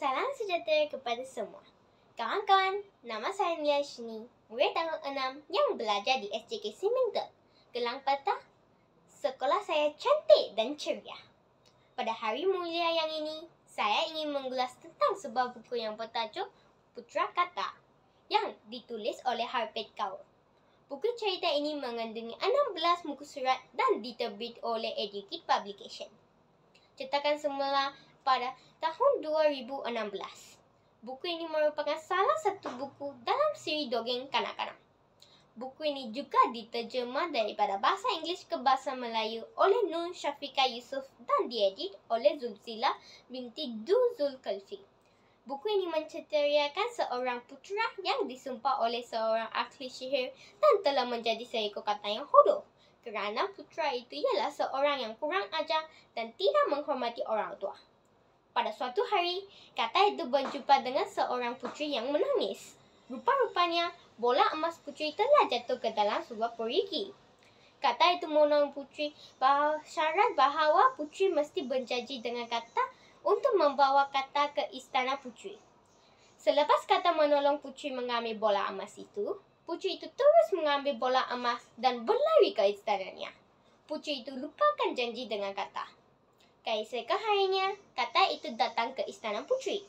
Salam sejahtera kepada semua. Kawan-kawan, nama saya Nia Shini, murid tahun 6 yang belajar di SJK Simington, Gelang Patah. Sekolah saya cantik dan ceria. Pada hari mulia yang ini, saya ingin mengulas tentang sebuah buku yang bertajuk Putera Kata yang ditulis oleh Harpeth Kaur. Buku cerita ini mengandungi 16 muka surat dan diterbit oleh Educate Publication. Cetakan semula pada tahun 2016. Buku ini merupakan salah satu buku dalam siri dongeng kanak-kanak. Buku ini juga diterjemah daripada bahasa Inggeris ke bahasa Melayu oleh Nur Syafiqah Yusof dan diedit oleh Zulzila binti Du Zulkifli. Buku ini menceritakan seorang putera yang disumpah oleh seorang ahli sihir dan telah menjadi seekor kata yang hodoh. Kerana putera itu ialah seorang yang kurang ajar dan tidak menghormati orang tua. Pada suatu hari, kata itu berjumpa dengan seorang puteri yang menangis. Rupa-rupanya, bola emas puteri telah jatuh ke dalam sebuah perigi. Kata itu menolong puteri syarat bahawa puteri mesti berjanji dengan kata untuk membawa kata ke istana puteri. Selepas kata menolong puteri mengambil bola emas itu, puteri itu terus mengambil bola emas dan berlari ke istananya. Puteri itu lupakan janji dengan kata. Keesokan harinya, kata itu datang ke istana puteri.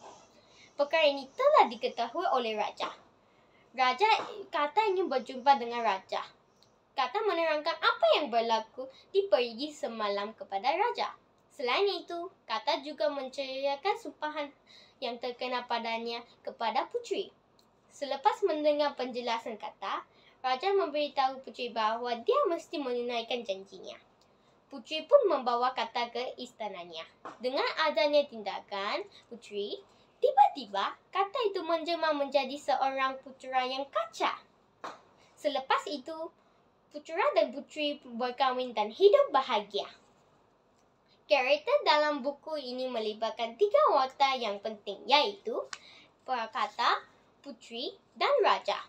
Perkara ini telah diketahui oleh raja. Kata ingin berjumpa dengan raja. Kata menerangkan apa yang berlaku di perigi semalam kepada raja. Selain itu, kata juga menceritakan sumpahan yang terkena padanya kepada puteri. Selepas mendengar penjelasan kata, raja memberitahu puteri bahawa dia mesti menunaikan janjinya. Puteri pun membawa kata ke istananya. Dengan adanya tindakan puteri, tiba-tiba kata itu menjelma menjadi seorang putera yang kacak. Selepas itu, putera dan puteri berkahwin dan hidup bahagia. Karakter dalam buku ini melibatkan 3 watak yang penting, iaitu kata, puteri dan raja.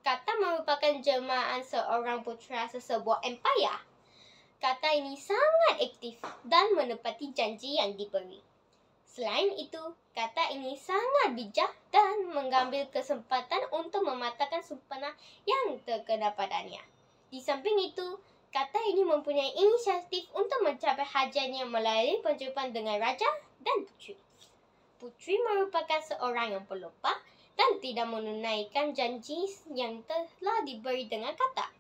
Kata merupakan jelmaan seorang putera sesebuah empayar. Kata ini sangat aktif dan menepati janji yang diberi. Selain itu, kata ini sangat bijak dan mengambil kesempatan untuk mematahkan sumpah yang terkena padanya. Di samping itu, kata ini mempunyai inisiatif untuk mencapai hajatnya melalui perjumpaan dengan raja dan puteri. Puteri merupakan seorang yang pelupa dan tidak menunaikan janji yang telah diberi dengan kata.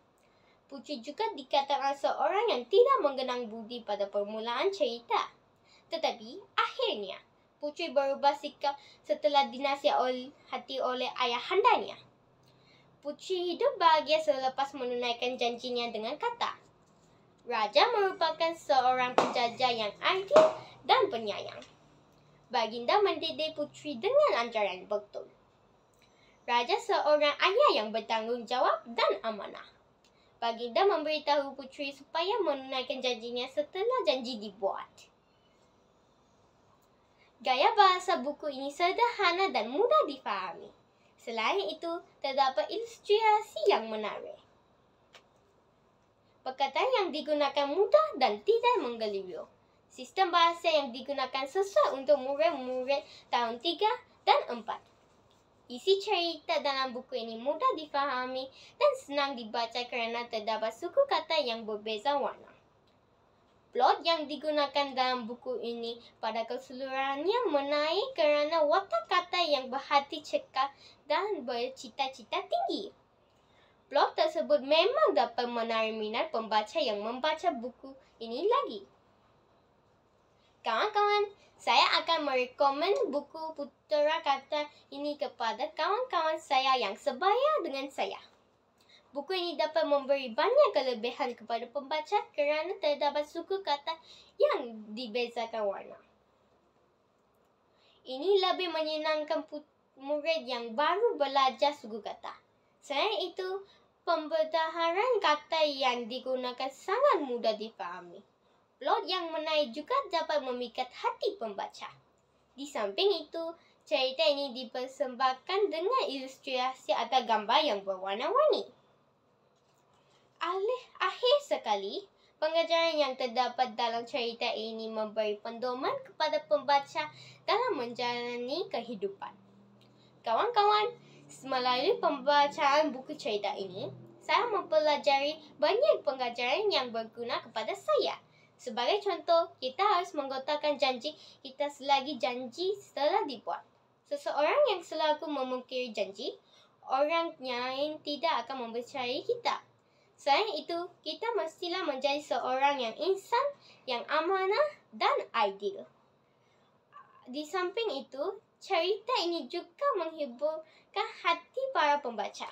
Puteri juga dikatakan seorang yang tidak menggenang budi pada permulaan cerita. Tetapi, akhirnya, puteri berubah sikap setelah dinasihati oleh ayahandanya. Puteri hidup bahagia selepas menunaikan janjinya dengan kata. Raja merupakan seorang penjajah yang adil dan penyayang. Baginda mendidik puteri dengan ajaran betul. Raja seorang ayah yang bertanggungjawab dan amanah. Baginda memberitahu puteri supaya menunaikan janjinya setelah janji dibuat. Gaya bahasa buku ini sederhana dan mudah difahami. Selain itu, terdapat ilustrasi yang menarik. Perkataan yang digunakan mudah dan tidak menggeliru. Sistem bahasa yang digunakan sesuai untuk murid-murid tahun 3 dan 4. Isi cerita dalam buku ini mudah difahami dan senang dibaca kerana terdapat suku kata yang berbeza warna. Plot yang digunakan dalam buku ini pada keseluruhannya menarik kerana watak kata yang berhati cekal dan bercita-cita tinggi. Plot tersebut memang dapat menarik minat pembaca yang membaca buku ini lagi. Kawan-kawan, saya akan merekomen buku Putera Kata ini kepada kawan-kawan saya yang sebaya dengan saya. Buku ini dapat memberi banyak kelebihan kepada pembaca kerana terdapat suku kata yang dibezakan warna. Ini lebih menyenangkan murid yang baru belajar suku kata. Selain itu, pembendaharaan kata yang digunakan sangat mudah difahami. Plot yang menarik juga dapat memikat hati pembaca. Di samping itu, cerita ini dipersembahkan dengan ilustrasi atau gambar yang berwarna-warni. Akhir sekali, Pengajaran yang terdapat dalam cerita ini memberi pedoman kepada pembaca dalam menjalani kehidupan. Kawan-kawan, melalui pembacaan buku cerita ini, saya mempelajari banyak pengajaran yang berguna kepada saya. Sebagai contoh, kita harus menggotakkan janji kita selagi janji telah dibuat. Seseorang yang selalu memungkiri janji, orang lain tidak akan mempercayai kita. Selain itu, kita mestilah menjadi seorang yang insan, yang amanah dan adil. Di samping itu, cerita ini juga menghiburkan hati para pembaca.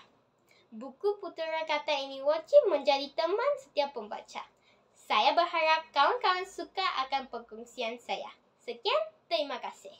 Buku putera kata ini wajib menjadi teman setiap pembaca. Saya berharap kawan-kawan suka akan perkongsian saya. Sekian, terima kasih.